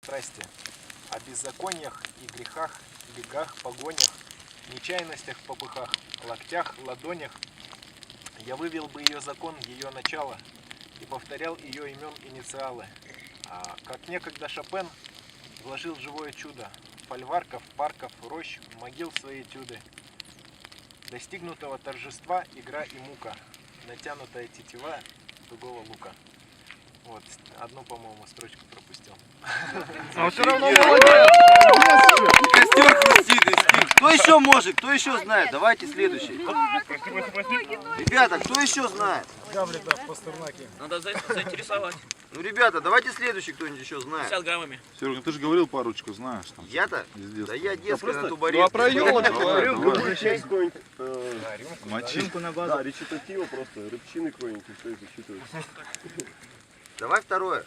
страсти, о беззакониях и грехах, бегах, погонях, нечаянностях, попыхах, локтях, ладонях. Я вывел бы ее закон, ее начало, и повторял ее имен инициалы. Как некогда Шопен вложил в живое чудо фольварков, парков, рощ, могил свои этюды. Достигнутого торжества игра и мука, натянутая тетива тугого лука. Вот, одну, по-моему, строчку пропустил. А все равно молодец! Костер хрустит и стих. Кто еще может? Кто еще знает? Давайте следующий. Ребята, кто еще знает? Гавлита в Пастернаке. Надо заинтересовать. Ну, ребята, давайте следующий кто-нибудь еще знает. 50 граммами. Серега, ты же говорил парочку, знаешь. Там, Я-то? из детства. Да я детская на Ну а тубаретке. про елочку? Мочи. Рюмку на базу. Да, речитатива просто, рыбчины какой-нибудь, все это считывается. Давай второе.